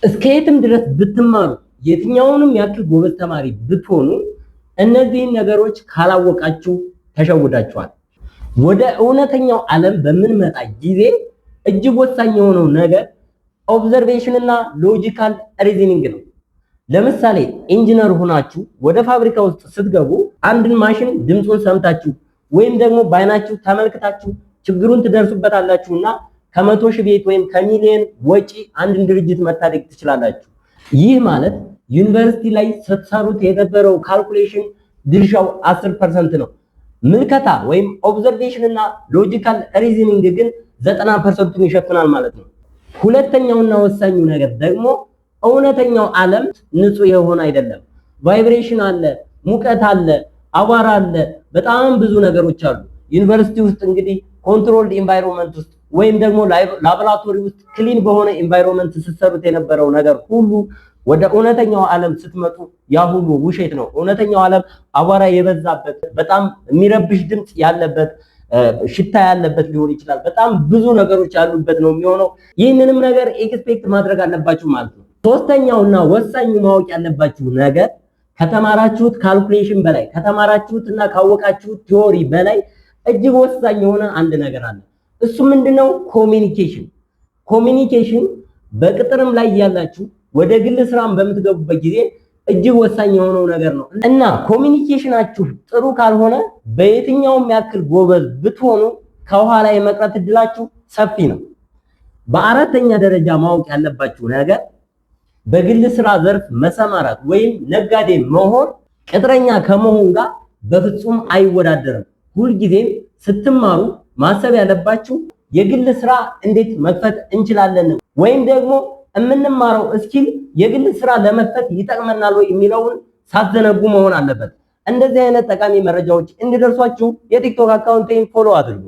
እስከየትም ድረስ ብትማሩ የትኛውንም ያክል ጎበዝ ተማሪ ብትሆኑ እነዚህን ነገሮች ካላወቃችሁ ተሸውዳችኋል። ወደ እውነተኛው ዓለም በምንመጣ ጊዜ እጅግ ወሳኝ የሆነው ነገር ኦብዘርቬሽን እና ሎጂካል ሪዝኒንግ ነው። ለምሳሌ ኢንጂነር ሆናችሁ ወደ ፋብሪካ ውስጥ ስትገቡ አንድን ማሽን ድምፁን ሰምታችሁ ወይም ደግሞ በአይናችሁ ተመልክታችሁ ችግሩን ትደርሱበታላችሁና ከመቶ ሺህ ቤት ወይም ከሚሊዮን ወጪ አንድን ድርጅት መታደግ ትችላላችሁ። ይህ ማለት ዩኒቨርሲቲ ላይ ስትሰሩት የነበረው ካልኩሌሽን ድርሻው 10% ነው። ምልከታ ወይም ኦብዘርቬሽን እና ሎጂካል ሪዝኒንግ ግን 90%ን ይሸፍናል ማለት ነው። ሁለተኛውና ወሳኙ ነገር ደግሞ እውነተኛው ዓለም ንጹህ የሆነ አይደለም። ቫይብሬሽን አለ፣ ሙቀት አለ፣ አቧራ አለ፣ በጣም ብዙ ነገሮች አሉ። ዩኒቨርሲቲ ውስጥ እንግዲህ ኮንትሮልድ ኢንቫይሮንመንት ውስጥ ወይም ደግሞ ላቦራቶሪ ውስጥ ክሊን በሆነ ኢንቫይሮንመንት ስትሰሩት የነበረው ነገር ሁሉ ወደ እውነተኛው ዓለም ስትመጡ ያ ሁሉ ውሸት ነው። እውነተኛው ዓለም አቧራ የበዛበት፣ በጣም የሚረብሽ ድምፅ ያለበት፣ ሽታ ያለበት ሊሆን ይችላል። በጣም ብዙ ነገሮች ያሉበት ነው የሚሆነው። ይህንንም ነገር ኤክስፔክት ማድረግ አለባችሁ ማለት ነው። ሶስተኛውና ወሳኙ ማወቅ ያለባችሁ ነገር ከተማራችሁት ካልኩሌሽን በላይ ከተማራችሁትና ካወቃችሁት ቲዮሪ በላይ እጅግ ወሳኝ የሆነ አንድ ነገር አለ። እሱ ምንድነው? ኮሚኒኬሽን። ኮሚኒኬሽን በቅጥርም ላይ ያላችሁ ወደ ግል ስራም በምትገቡበት ጊዜ እጅግ ወሳኝ የሆነው ነገር ነው እና ኮሚኒኬሽናችሁ ጥሩ ካልሆነ በየትኛውም ያክል ጎበዝ ብትሆኑ ከኋላ የመቅረት እድላችሁ ሰፊ ነው። በአራተኛ ደረጃ ማወቅ ያለባችሁ ነገር በግል ስራ ዘርፍ መሰማራት ወይም ነጋዴ መሆን ቅጥረኛ ከመሆን ጋር በፍጹም አይወዳደርም። ሁልጊዜም ስትማሩ ማሰብ ያለባችሁ የግል ስራ እንዴት መክፈት እንችላለን ወይም ደግሞ የምንማረው እስኪል የግል ስራ ለመክፈት ይጠቅመናል ወይ የሚለውን ሳትዘነጉ መሆን አለበት። እንደዚህ አይነት ጠቃሚ መረጃዎች እንዲደርሷችሁ የቲክቶክ አካውንቴን ፎሎ አድርጉ።